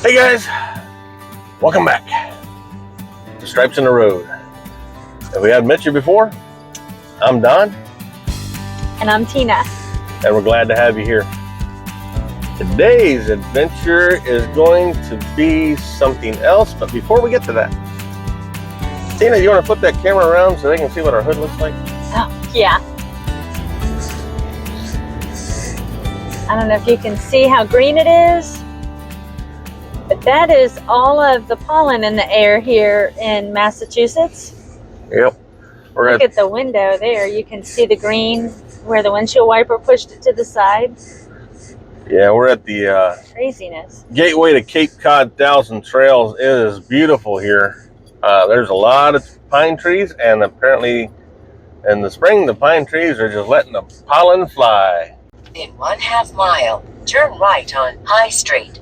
Hey guys, welcome back to Stripes in the Road. If we haven't met you before, I'm Don. And I'm Tina. And we're glad to have you here. Today's adventure is going to be something else, but before we get to that, Tina, you want to flip that camera around so they can see what our hood looks like? Oh, yeah. I don't know if you can see how green it is, but that is all of the pollen in the air here in Massachusetts. Yep. Look at the window there. You can see the green where the windshield wiper pushed it to the side. Yeah, we're at the craziness gateway to Cape Cod Thousand Trails. It is beautiful here. There's a lot of pine trees, and apparently in the spring, the pine trees are just letting the pollen fly. In 1/2 mile, turn right on High Street.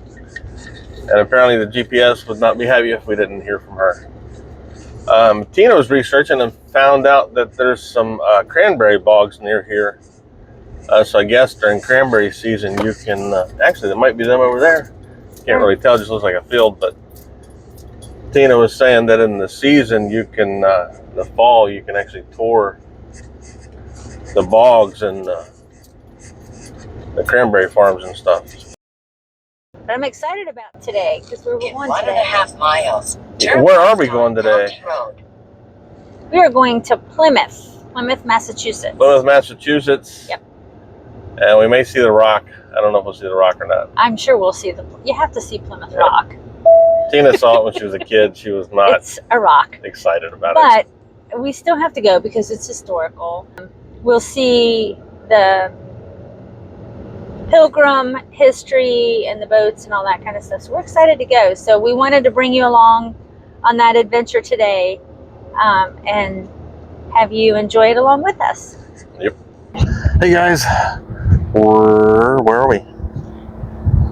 And apparently the GPS would not be happy if we didn't hear from her. Tina was researching and found out that there's some cranberry bogs near here. So I guess during cranberry season you can, actually there might be them over there. Can't really tell, it just looks like a field, but Tina was saying that in the season you can, the fall, you can actually tour the bogs and the cranberry farms and stuff. But I'm excited about today because we're In going 1.5 miles. Where are we going today? We are going to Plymouth, Massachusetts. Plymouth, Massachusetts. Yep. And we may see the Rock. I don't know if we'll see the Rock or not. I'm sure we'll see you have to see Plymouth Rock. Tina saw it when she was a kid. She was not It's a rock. excited about it. But we still have to go because it's historical. We'll see the Pilgrim history and the boats and all that kind of stuff. So we're excited to go. So we wanted to bring you along on that adventure today and have you enjoy it along with us. Yep. Hey guys, where are we?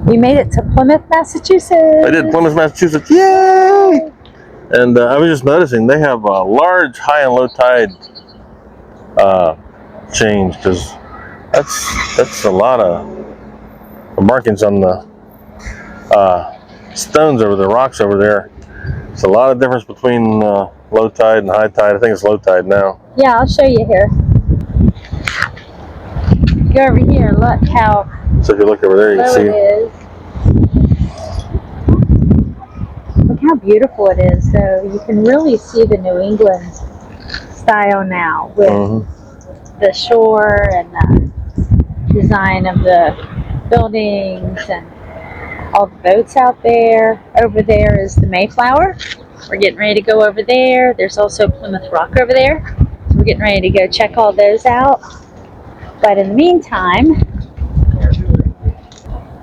We made it to Plymouth, Massachusetts. I did, Plymouth, Massachusetts. Yay! And I was just noticing they have a large high and low tide change, because that's a lot of markings on the stones over the rocks over there. It's a lot of difference between low tide and high tide. I think it's low tide now. Yeah, I'll show you here. Go over here. Look how. So if you look over there, you can see. It is. Look how beautiful it is. So you can really see the New England style now with the shore and the design of the buildings and all the boats out there. Over there is the Mayflower. We're getting ready to go over there. There's also Plymouth Rock over there. So we're getting ready to go check all those out. But in the meantime,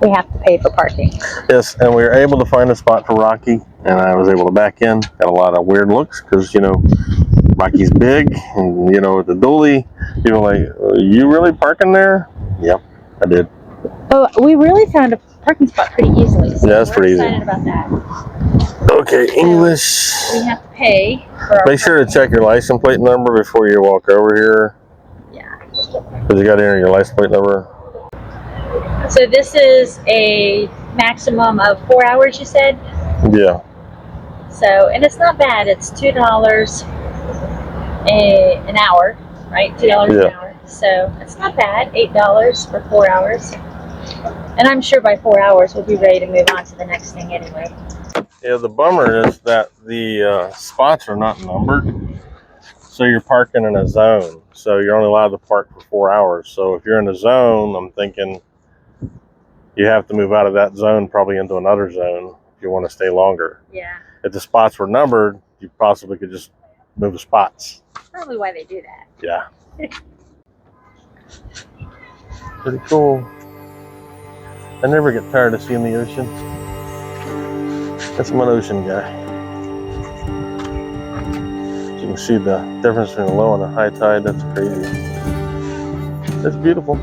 we have to pay for parking. Yes, and we were able to find a spot for Rocky, and I was able to back in. Got a lot of weird looks because, you know, Rocky's big, and, you know, with the dually, people are like, are you really parking there? Yep, I did. Oh, we really found a parking spot pretty easily. So yeah, that's pretty easy. We're excited about that. Okay, English. We have to pay for our Make sure to check your license plate number before you walk over here. Yeah. Because you got to enter your license plate number. So this is a maximum of 4 hours, you said? Yeah. So, and it's not bad. It's $2 an hour, right? $2 an hour. So it's not bad. $8 for 4 hours. And I'm sure by 4 hours we'll be ready to move on to the next thing anyway. Yeah, the bummer is that the spots are not numbered. So you're parking in a zone. So you're only allowed to park for 4 hours. So if you're in a zone, I'm thinking you have to move out of that zone probably into another zone if you want to stay longer. Yeah. If the spots were numbered, you possibly could just move the spots. That's probably why they do that. Yeah. Pretty cool. I never get tired of seeing the ocean. That's my ocean guy. As you can see the difference between the low and the high tide. That's crazy. That's beautiful.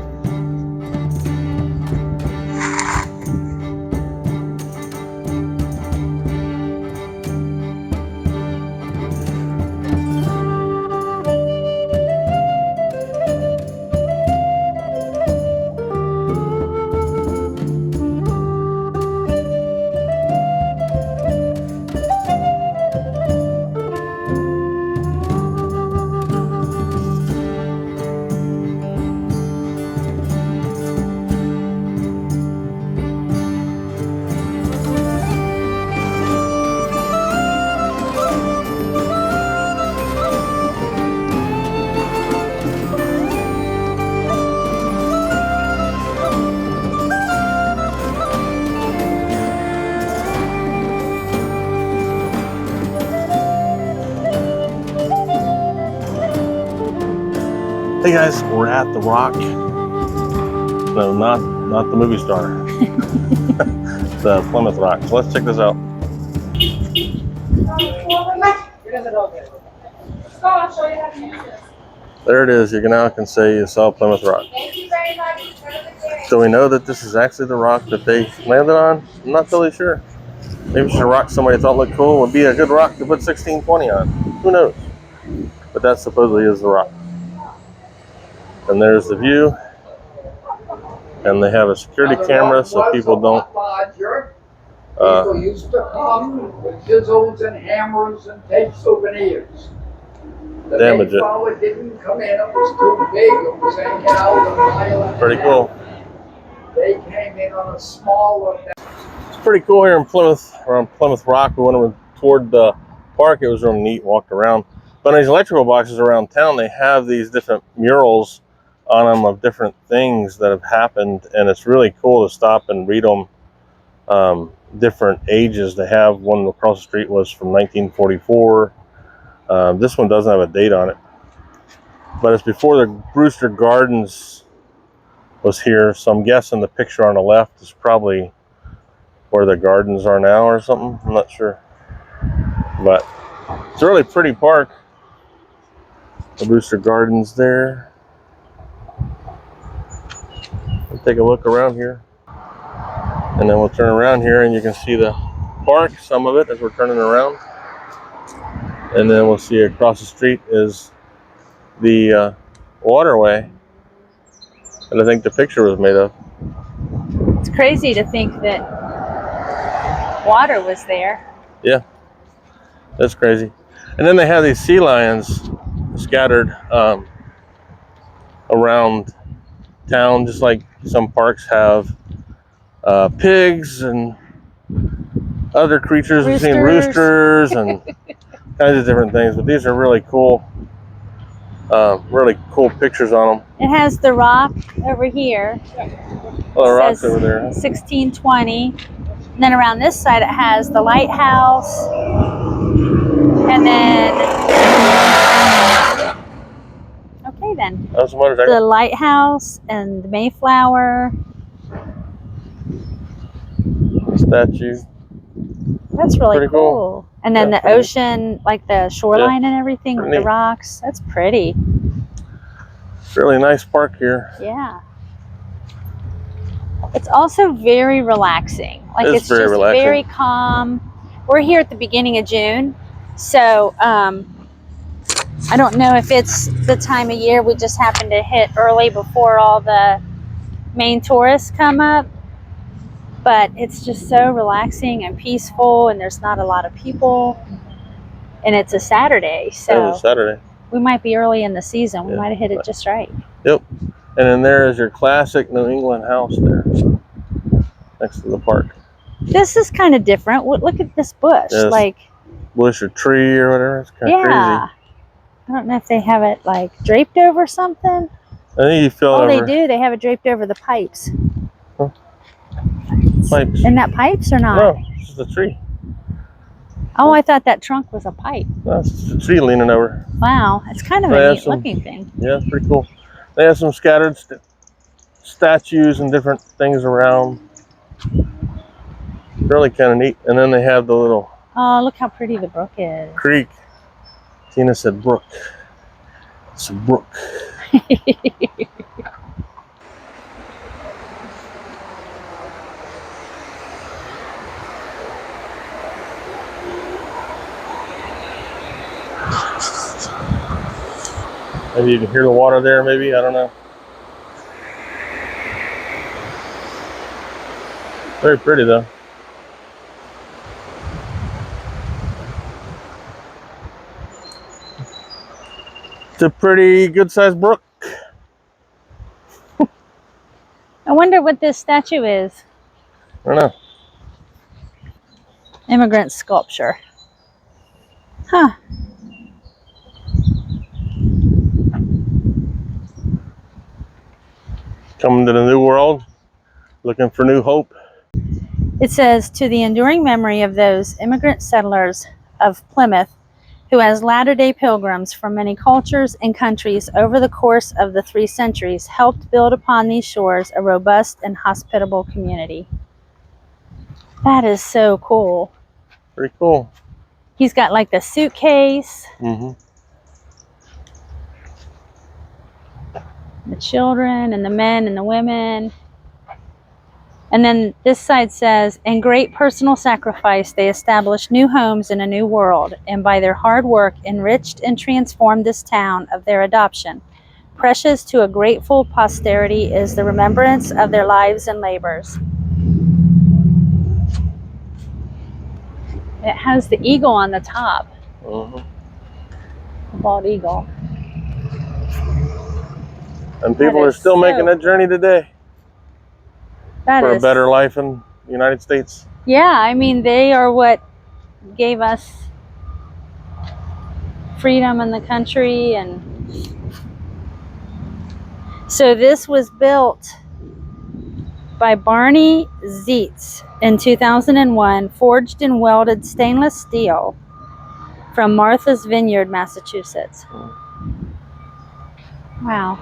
Hey guys, we're at the Rock. No, not the movie star. The Plymouth Rock. So let's check this out. There it is. You can now say you saw Plymouth Rock. Thank you very much. So we know that this is actually the rock that they landed on. I'm not totally sure. Maybe it's a rock somebody thought looked cool. Would be a good rock to put 1620 on. Who knows? But that supposedly is the rock. And there's the view. And they have a security camera so people don't People used to come with chisels and hammers and take souvenirs. The damage big it. fella didn't come in, it was too big, it was hanging out a mile and a Pretty half. cool. They came in on a smaller. It's pretty cool here in Plymouth, around Plymouth Rock. We went toward the park. It was real neat, walked around. But on these electrical boxes around town, they have these different murals on them of different things that have happened. And it's really cool to stop and read them. Different ages. They have one across the street was from 1944. This one doesn't have a date on it. But it's before the Brewster Gardens was here. So I'm guessing the picture on the left is probably where the gardens are now or something. I'm not sure. But it's a really pretty park. The Brewster Gardens there. We'll take a look around here. And then we'll turn around here and you can see the park, some of it as we're turning around. And then we'll see across the street is the waterway that I think the picture was made of. It's crazy to think that water was there. Yeah, that's crazy. And then they have these sea lions scattered around town, just like some parks have pigs and other creatures. We've seen roosters and kinds of different things, but these are really cool pictures on them. It has the rock over here. Oh, the rock's over there. 1620. And then around this side it has the lighthouse. And then okay then. That's a motorcycle. The lighthouse and the Mayflower. Statue. That's really Pretty cool. And then Yeah, the ocean, like the shoreline and everything with the neat. rocks. That's pretty. Really nice park here. Yeah. It's also very relaxing. Like It's it's very just relaxing. very calm. We're here at the beginning of June. So I don't know if it's the time of year we just happen to hit early before all the main tourists come up. But it's just so relaxing and peaceful, and there's not a lot of people. And it's a Saturday, so It's Saturday. we might be early in the season. We Yeah. might have hit it just right. Yep. And then there is your classic New England house there next to the park. This is kind of different. Look at this bush. Yes. Like, Bush or tree or whatever. It's kind of yeah. I don't know if they have it like draped over something. crazy. I think you feel Oh, over they do. They have it draped over the pipes. pipes. Isn't that pipes or not? No, it's just a tree. Oh, I thought that trunk was a pipe. No, it's just a tree leaning over. Wow, it's kind of They a have neat some- looking thing. Yeah, it's pretty cool. They have some scattered statues and different things around. Really kind of neat. And then they have the little Oh, look how pretty the brook is. creek. Tina said brook. It's a brook. Maybe you can hear the water there, maybe. I don't know. Very pretty, though. It's a pretty good-sized brook. I wonder what this statue is. I don't know. Immigrant sculpture. Huh. Coming to the new world, looking for new hope. It says, to the enduring memory of those immigrant settlers of Plymouth who, as Latter-day Pilgrims from many cultures and countries over the course of the 3 centuries, helped build upon these shores a robust and hospitable community. That is so cool. Pretty cool. He's got like the suitcase, Mm-hmm. the children and the men and the women. And then this side says, in great personal sacrifice, they established new homes in a new world, and by their hard work enriched and transformed this town of their adoption. Precious to a grateful posterity is the remembrance of their lives and labors. It has the eagle on the top, Mm-hmm. the bald eagle. And people That are is still so making that journey today That for a is, better life in the United States. yeah, I mean, they are what gave us freedom in the country. And so this was built by Barney Zeitz in 2001, forged and welded stainless steel from Martha's Vineyard, Massachusetts. Wow,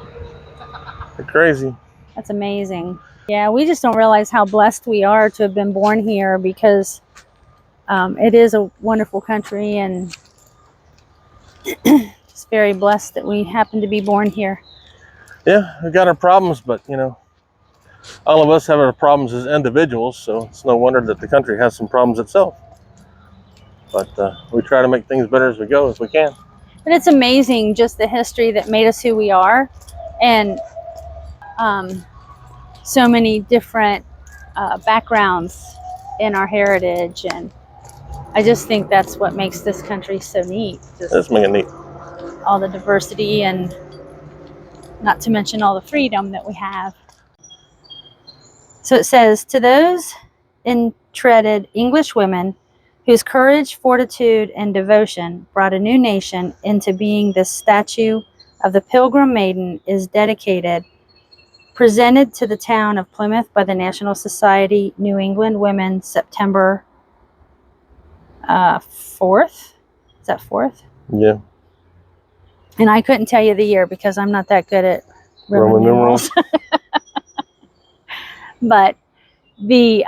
They're crazy. that's amazing. Yeah, we just don't realize how blessed we are to have been born here, because it is a wonderful country, and just very blessed that we happen to be born here. Yeah, we got our problems, but you know, all of us have our problems as individuals, so it's no wonder that the country has some problems itself. But we try to make things better as we go, if we can. But it's amazing just the history that made us who we are, and so many different backgrounds in our heritage. And I just think that's what makes this country so neat. Just Let's make it neat. all the diversity, and not to mention all the freedom that we have. So it says, to those entreated English women whose courage, fortitude, and devotion brought a new nation into being, this statue of the Pilgrim Maiden is dedicated, presented to the town of Plymouth by the National Society New England Women, September 4th. Is that 4th? Yeah. And I couldn't tell you the year because I'm not that good at Roman numerals. But the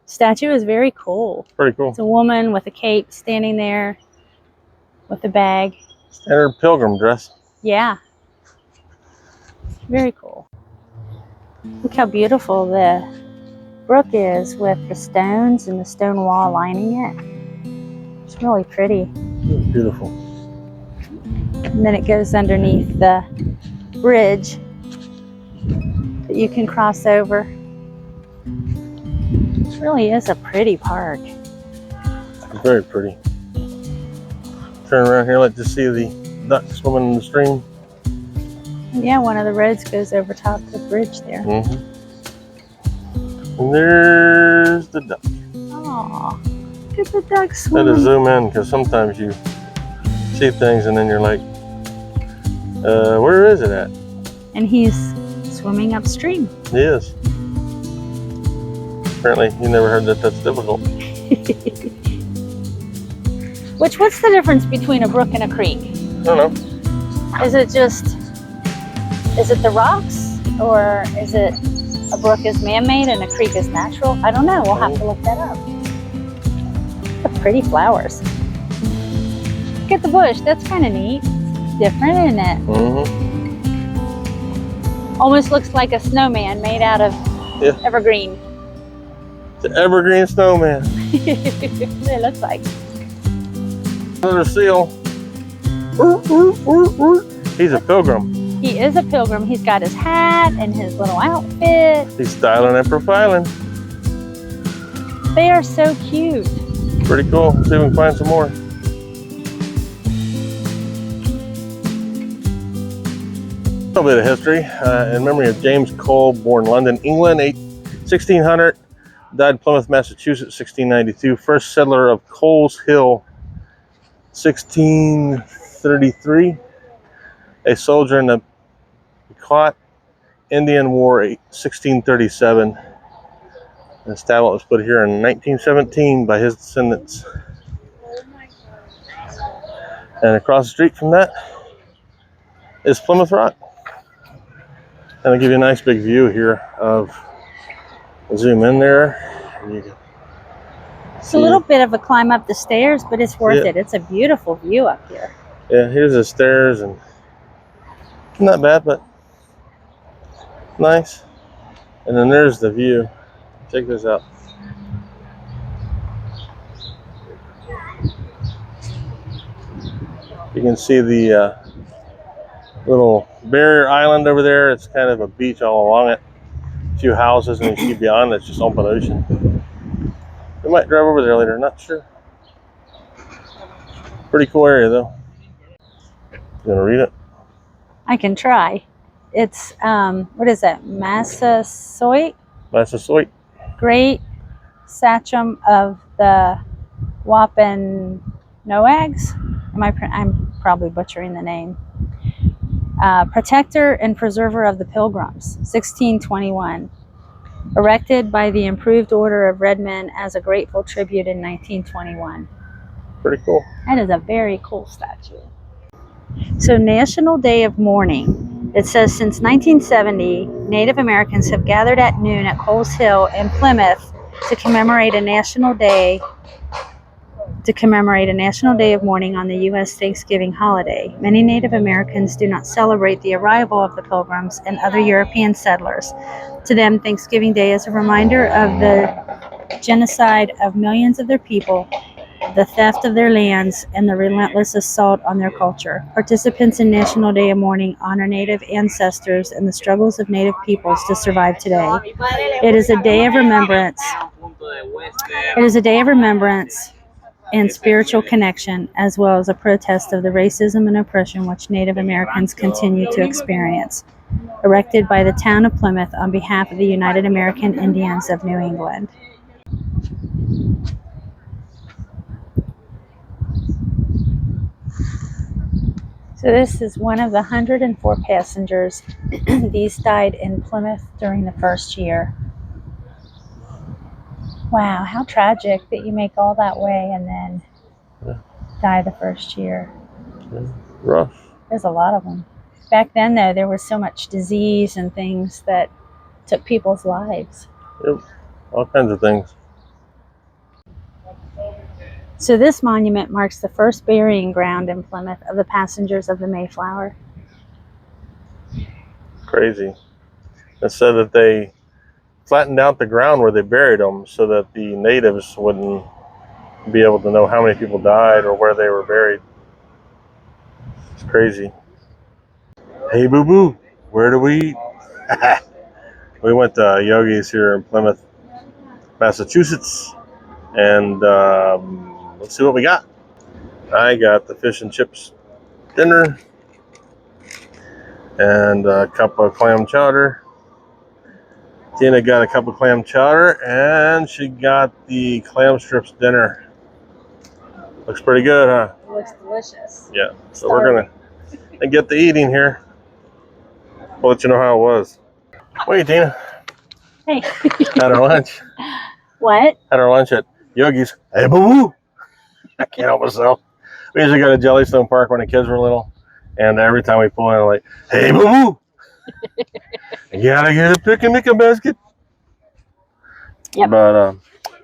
statue is very cool. Pretty cool. It's a woman with a cape standing there with a bag. Standard pilgrim dress. Yeah. Very cool. Look how beautiful the brook is with the stones and the stone wall lining it. It's really pretty. Beautiful. And then it goes underneath the bridge that you can cross over. It really is a pretty park. Very pretty. Turn around here, let you see the ducks swimming in the stream. Yeah, one of the roads goes over top of the bridge there. Mm-hmm. And there's the duck. Aw, look at the ducks I had swimming. to zoom in because sometimes you see things and then you're like, where is it at? And he's swimming upstream. He is. Apparently, you never heard that that's difficult. What's the difference between a brook and a creek? I don't know. Is it the rocks, or is it a brook is man-made and a creek is natural? I don't know. We'll have to look that up. The pretty flowers. Look at the bush. That's kind of neat. It's different, isn't it? Mm-hmm. Almost looks like a snowman made out of evergreen. The evergreen snowman. It looks like. Another seal. He's a pilgrim. He is a pilgrim. He's got his hat and his little outfit. He's styling and profiling. They are so cute. Pretty cool. Let's see if we can find some more. A little bit of history in memory of James Cole, born London, England, 1600, died Plymouth, Massachusetts, 1692. First settler of Coles Hill, 1633. A soldier in the Pequot Indian War, 1637. The tablet was put here in 1917 by his descendants. And across the street from that is Plymouth Rock. And I'll give you a nice big view here of, zoom in there. And you can It's a little bit of a climb up the stairs, but it's worth it. It's a beautiful view up here. Yeah, here's the stairs, and not bad, but nice. And then there's the view. Check this out. You can see the little barrier island over there. It's kind of a beach all along it. A few houses, and you see beyond it's just open ocean. We might drive over there later, not sure. Pretty cool area though. You gonna read it? I can try. It's, what is that? Massasoit? Massasoit. Great Sachem of the Wampanoags. I'm probably butchering the name. Protector and preserver of the Pilgrims, 1621. Erected by the Improved Order of Red Men as a grateful tribute in 1921. Pretty cool. That is a very cool statue. So National Day of Mourning. It says since 1970, Native Americans have gathered at noon at Coles Hill in Plymouth to commemorate a national day of mourning on the U.S. Thanksgiving holiday. Many Native Americans do not celebrate the arrival of the Pilgrims and other European settlers. To them, Thanksgiving Day is a reminder of the genocide of millions of their people, the theft of their lands, and the relentless assault on their culture. Participants in National Day of Mourning honor Native ancestors and the struggles of Native peoples to survive today. It is a day of remembrance. And spiritual connection, as well as a protest of the racism and oppression which Native Americans continue to experience. Erected by the town of Plymouth on behalf of the United American Indians of New England. So this is one of the 104 passengers. These died in Plymouth during the first year. Wow, how tragic that you make all that way and then die the first year. Yeah, rough. There's a lot of them. Back then, though, there was so much disease and things that took people's lives. Yep, all kinds of things. So this monument marks the first burying ground in Plymouth of the passengers of the Mayflower. Crazy. It said that they flattened out the ground where they buried them so that the natives wouldn't be able to know how many people died or where they were buried. It's crazy. Hey, boo boo, where do we eat? We went to Yogi's here in Plymouth, Massachusetts, and let's see what we got. I got the fish and chips dinner and a cup of clam chowder. Tina got a cup of clam chowder, and she got the clam strips dinner. Looks pretty good, huh? It looks delicious. Yeah, so we're gonna get the eating here. We'll let you know how it was. Wait, Tina. Hey. Had our lunch. What? Had our lunch at Yogi's. Hey, boo-boo. I can't help myself. We usually go to Jellystone Park when the kids were little, and every time we pull in, I'm like, hey, boo-boo. You gotta get a picnic basket. Yep. But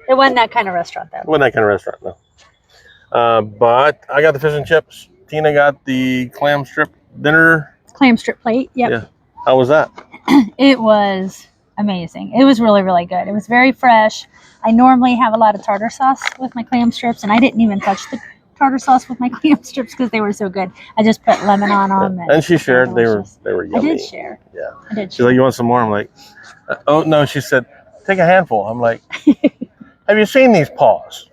it wasn't that kind of restaurant, though. It wasn't that kind of restaurant, no. But I got the fish and chips. Tina got the clam strip dinner. Clam strip plate, yep. Yeah. How was that? It was amazing. It was really, really good. It was very fresh. I normally have a lot of tartar sauce with my clam strips, and I didn't even touch the tartar sauce with my clam strips because they were so good. I just put lemon on them. And she shared. They were yummy. I did share. Yeah. I did. She's like, you want some more? I'm like, oh no. She said, take a handful. I'm like, have you seen these paws?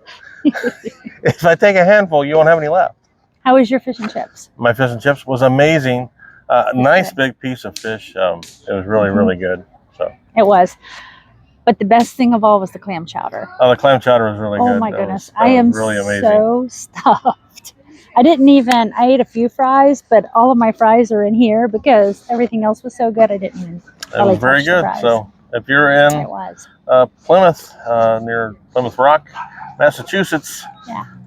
If I take a handful, you won't have any left. How was your fish and chips? My fish and chips was amazing. Nice big piece of fish. It was really, really good. So it was. But the best thing of all was the clam chowder. Oh, the clam chowder was really good. Oh my goodness. I am really amazing. So stuffed. I ate a few fries, but all of my fries are in here because everything else was so good. I didn't even It was very good. So if you're in Plymouth, near Plymouth Rock, Massachusetts,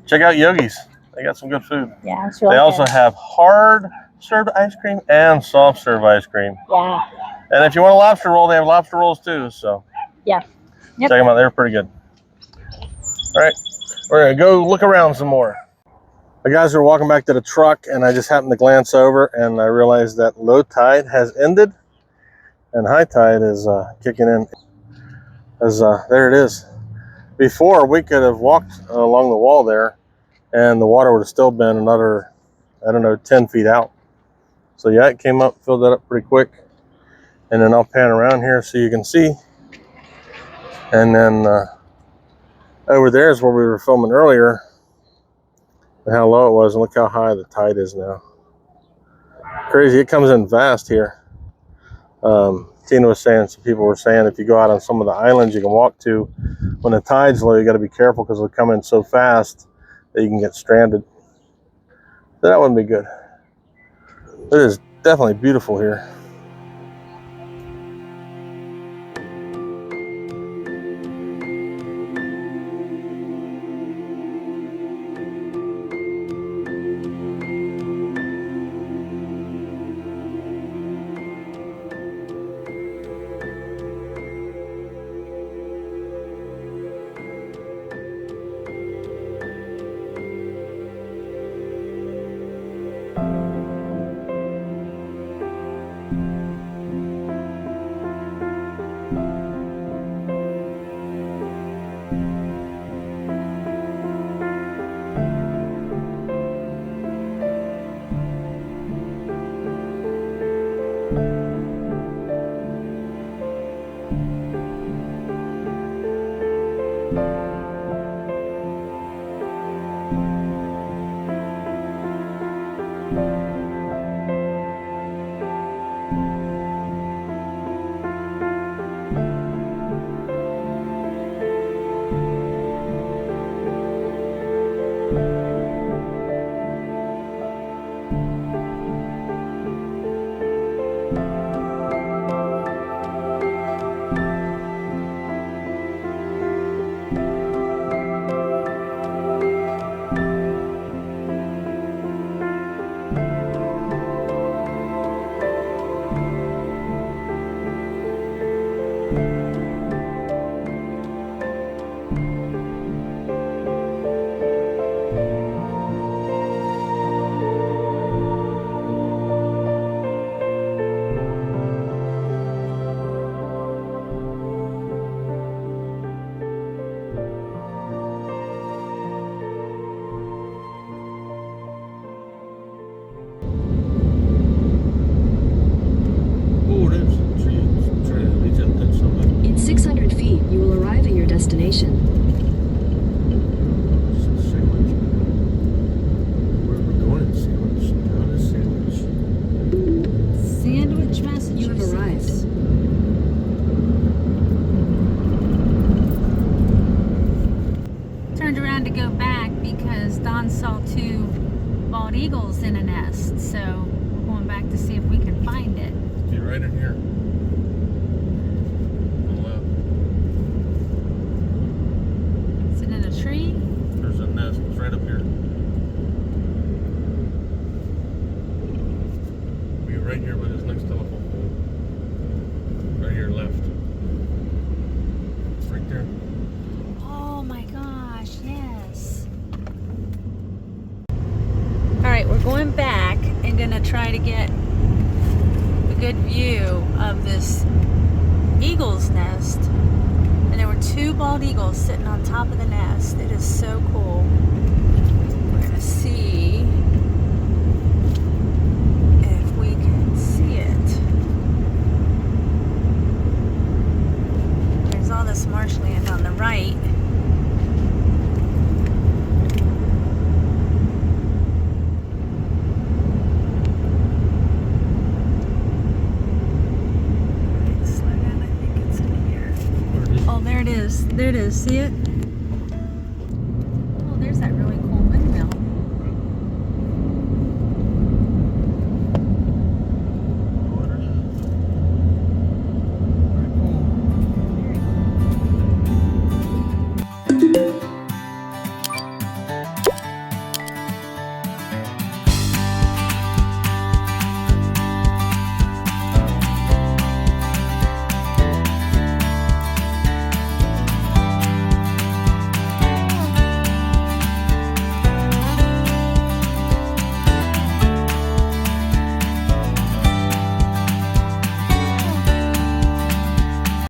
check out Yogi's. They got some good food. Yeah, it's really They also good. have hard served ice cream and soft serve ice cream. Yeah. And if you want a lobster roll, they have lobster rolls too. So Yeah. Yep. check them out. They're pretty good. All right, we're gonna go look around some more. The guys are walking back to the truck, and I just happened to glance over, and I realized that low tide has ended, and high tide is kicking in. As there it is. Before, we could have walked along the wall there, and the water would have still been another, I don't know, 10 feet out. So yeah, it came up, filled that up pretty quick. And then I'll pan around here so you can see. And then over there is where we were filming earlier, and how low it was, and look how high the tide is now. Crazy, it comes in fast here. Tina was saying, some people were saying, if you go out on some of the islands you can walk to, when the tide's low, you got to be careful because it'll come in so fast that you can get stranded. So that wouldn't be good. It is definitely beautiful here. In 600 feet, you will arrive at your destination. Sandwich, Massachusetts. You have arrived. Turned around to go back because Don saw 2 bald eagles in a nest. So we're going back to see if we can find it. Get right in here. Is it in a tree? There's a nest. It's right up here. Be right here by this next telephone pole. Right here left. Right there. Oh my gosh, yes. Alright, we're going back and gonna try to get a good view of this eagle's nest. And there were 2 bald eagles sitting on top of the nest. It is so cool. We're gonna see if we can see it. There's all this marshland on the right. There it is. There it is. See it? Oh, there's that really cool